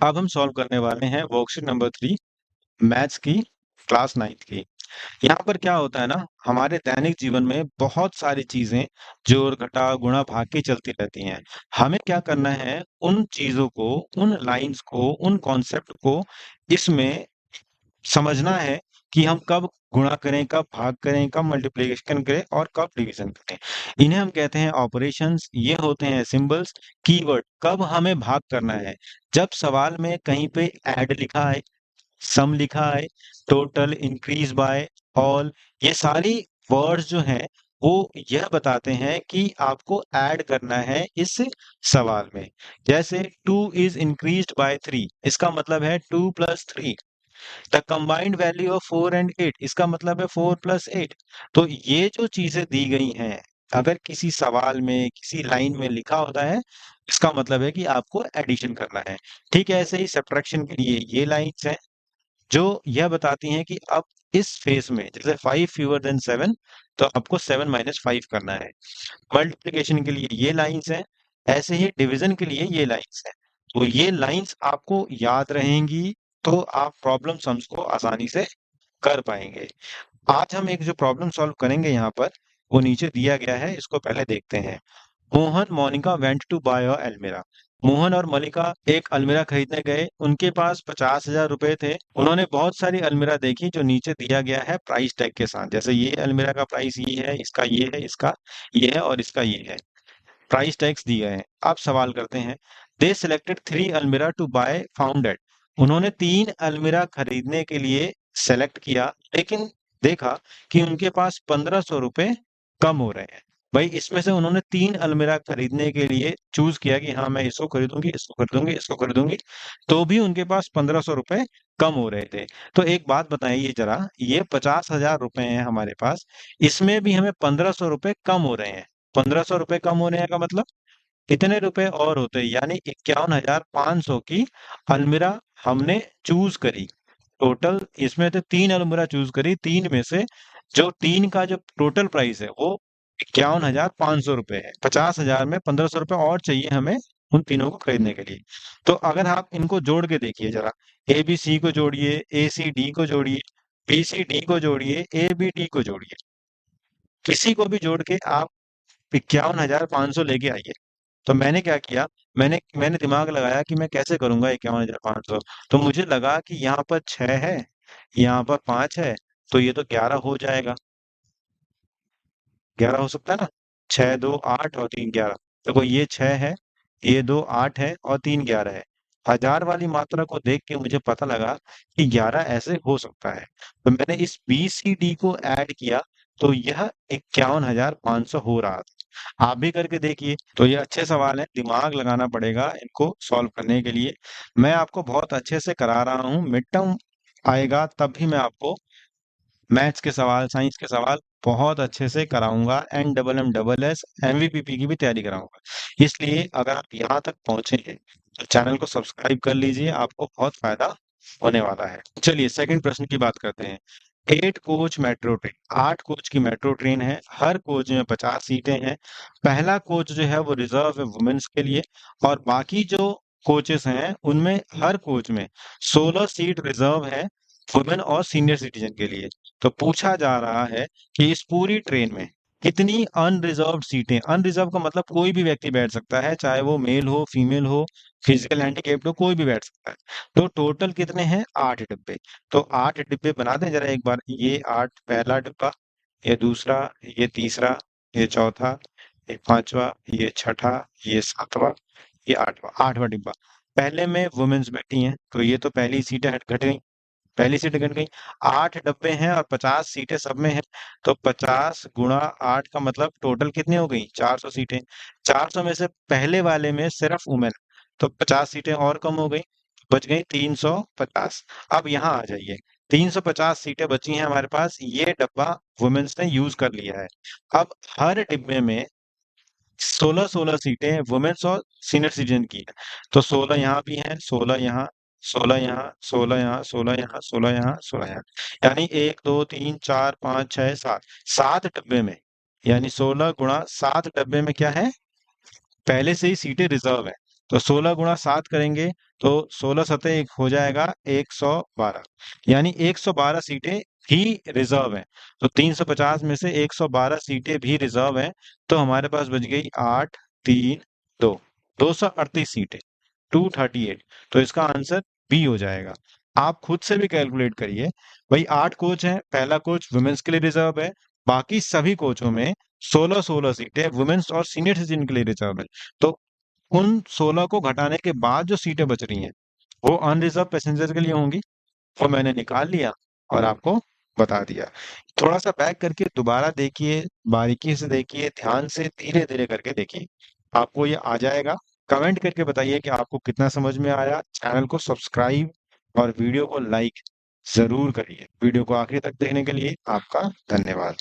अब हम सॉल्व करने वाले हैं वर्कशीट नंबर 3 मैथ्स की क्लास 9th की। यहाँ पर क्या होता है ना, हमारे दैनिक जीवन में बहुत सारी चीजें जोड़ घटा गुणा भाग के चलती रहती हैं। हमें क्या करना है, उन चीजों को, उन लाइंस को, उन कॉन्सेप्ट को इसमें समझना है कि हम कब गुणा करें, कब भाग करें, कब मल्टीप्लिकेशन करें और कब डिवीजन करें। इन्हें हम कहते हैं ऑपरेशंस। ये होते हैं सिंबल्स। कीवर्ड, कब हमें भाग करना है, जब सवाल में कहीं पे ऐड लिखा है, सम लिखा है, टोटल, इंक्रीज बाय, ऑल, ये सारी वर्ड्स जो हैं वो यह बताते हैं कि आपको ऐड करना है इस सवाल में। जैसे 2 इज इंक्रीज्ड बाय 3, इसका मतलब है 2 plus 3। The combined value of 4 and 8, इसका मतलब है 4 प्लस 8। तो ये जो चीजें दी गई हैं, अगर किसी सवाल में, किसी लाइन में लिखा होता है, इसका मतलब है कि आपको एडिशन करना है। ठीक है, ऐसे ही सब्ट्रैक्शन के लिए ये लाइंस हैं जो यह बताती हैं कि अब इस फेस में, जैसे 5 फ्यूअर देन 7, तो आपको 7 माइनस 5 करना है। मल्टीप्लिकेशन के लिए ये लाइंस हैं, ऐसे ही डिवीजन के लिए ये लाइंस हैं। तो ये लाइंस आपको याद रहेंगी तो आप प्रॉब्लम सम्स को आसानी से कर पाएंगे। आज हम एक जो प्रॉब्लम सॉल्व करेंगे यहाँ पर, वो नीचे दिया गया है, इसको पहले देखते हैं। Mohan Monica went to buy a almirah. Mohan और मलिका एक अलमीरा खरीदने गए। उनके पास 50,000 रुपए थे। उन्होंने बहुत सारी अलमीरा देखी जो नीचे दिया गया है प्राइस टैग के साथ। जैसे ये अलमीरा का प्राइस ये है, इसका ये है, इसका ये है और इसका ये है। प्राइस टैग्स दिए हैं। अब सवाल करते हैं। दे सिलेक्टेड 3 अलमीरा टू बाय, फाउंड दैट। उन्होंने 3 अलमीरा खरीदने के लिए सेलेक्ट किया, लेकिन देखा कि उनके पास 1500 रुपए कम हो रहे हैं। भाई, इसमें से उन्होंने 3 अलमीरा खरीदने के लिए चूज किया कि हाँ, मैं इसको खरीदूंगी, इसको खरीदूंगी, इसको खरीदूंगी, तो भी उनके पास 1500 रुपए कम हो रहे थे। तो एक बात बताइए जरा, ये 50,000 रुपए हैं हमारे पास, इसमें भी हमें 1500 रुपए कम हो रहे हैं। 1500 रुपए कम होने का मतलब कितने रुपए और होते हैं, यानी 51,500 की अलमीरा हमने चूज करी। टोटल इसमें तो 3 अलमीरा चूज करी, 3 में से जो 3 का जो टोटल प्राइस है वो 51,500 रुपए है। 50,000 में 1500 रुपए और चाहिए हमें उन तीनों को खरीदने के लिए। तो अगर आप इनको जोड़ के देखिए जरा, ए बी सी को जोड़िए, ए सी डी को जोड़िए, बी सी डी को जोड़िए, ए बी डी को जोड़िए, किसी को भी जोड़ के आप 51,500 लेके आइए। तो मैंने क्या किया, मैंने मैंने दिमाग लगाया कि मैं कैसे करूंगा 51,500। तो मुझे लगा कि यहाँ पर 6 है, यहाँ पर 5 है, तो ये तो 11 हो जाएगा। 11 हो सकता है ना, 6 2 8 और 3 11। देखो, ये 6 है, ये 2 8 है और 3 11 है। हजार वाली मात्रा को देख के मुझे पता लगा कि 11 ऐसे हो सकता है। तो मैंने इस बी सी डी को ऐड किया, तो यह 51,500 हो रहा था। आप भी करके देखिए। तो ये अच्छे सवाल है, दिमाग लगाना पड़ेगा इनको सॉल्व करने के लिए। मैं आपको बहुत अच्छे से करा रहा हूँ। मिड टर्म आएगा तब भी मैं आपको मैथ्स के सवाल, साइंस के सवाल बहुत अच्छे से कराऊंगा। NMMS MVPP की भी तैयारी कराऊंगा। इसलिए अगर आप यहाँ तक पहुंचे हैं तो चैनल को सब्सक्राइब कर लीजिए, आपको बहुत फायदा होने वाला है। चलिए सेकंड प्रश्न की बात करते हैं। 8 कोच मेट्रो ट्रेन, 8 कोच की मेट्रो ट्रेन है। हर कोच में 50 सीटें हैं। पहला कोच जो है वो रिजर्व है वुमेन्स के लिए, और बाकी जो कोचेस हैं उनमें हर कोच में 16 सीट रिजर्व है वुमेन और सीनियर सिटीजन के लिए। तो पूछा जा रहा है कि इस पूरी ट्रेन में कितनी अनरिजर्व्ड सीटें, अनरिजर्व का मतलब कोई भी व्यक्ति बैठ सकता है, चाहे वो मेल हो, फीमेल हो, फिजिकल हैंडीकैप्ड हो, कोई भी बैठ सकता है। तो टोटल कितने हैं, 8 डिब्बे। तो 8 डिब्बे बना दें जरा एक बार। ये 8 पहला डिब्बा, ये दूसरा, ये तीसरा, ये चौथा, ये पांचवा, ये छठा, ये सातवां, ये आठवां। 8वां डिब्बा। पहले में वुमेन्स बैठी हैं, तो ये तो पहली सीटें हट घट गई, पहली सीट घट गई। 8 डब्बे हैं और 50 सीटें सब में हैं। तो 50 गुणा 8 का मतलब टोटल कितनी हो गई, 400 सीटें। 400 में से पहले वाले में सिर्फ वुमेन, तो 50 सीटें और कम हो गई, बच गई 350। अब यहाँ आ जाइए, 350 सीटें बची हैं हमारे पास। ये डब्बा वुमेन्स ने यूज कर लिया है। अब हर डिब्बे में 16-16 सीटें वुमेन्स और सीनियर सिटीजन की है। तो 16 यहाँ भी हैं, 16 यहाँ, 16 यहाँ, 16 यहाँ, 16 यहाँ, 16 यहाँ, 16 यहाँ, यानी 1 2 3 4 5 6 7, 7 डब्बे में, यानी 16 गुणा 7 डब्बे में क्या है, पहले से ही सीटें रिजर्व है। तो 16 गुणा 7 करेंगे तो 16 सतह एक हो जाएगा 112, यानी 112 सीटें ही रिजर्व हैं। तो 350 में से 112 सीटें भी रिजर्व हैं, तो हमारे पास बच गई 8 3 2 238 सीटें, 238। तो इसका आंसर बी हो जाएगा। आप खुद से भी कैलकुलेट करिए। भाई 8 कोच हैं, पहला कोच वुमेन्स के लिए रिजर्व है, बाकी सभी कोचों में 16-16 सीटें वुमेन्स और सीनियर सिटीजन के लिए रिजर्व है। तो उन 16 को घटाने के बाद जो सीटें बच रही हैं वो अनरिजर्व पैसेंजर के लिए होंगी। वो मैंने निकाल लिया और आपको बता दिया। थोड़ा सा बैक करके दोबारा देखिए, बारीकी से देखिए, ध्यान से धीरे धीरे करके देखिए, आपको ये आ जाएगा। कमेंट करके बताइए कि आपको कितना समझ में आया। चैनल को सब्सक्राइब और वीडियो को लाइक जरूर करिए। वीडियो को आखिर तक देखने के लिए आपका धन्यवाद।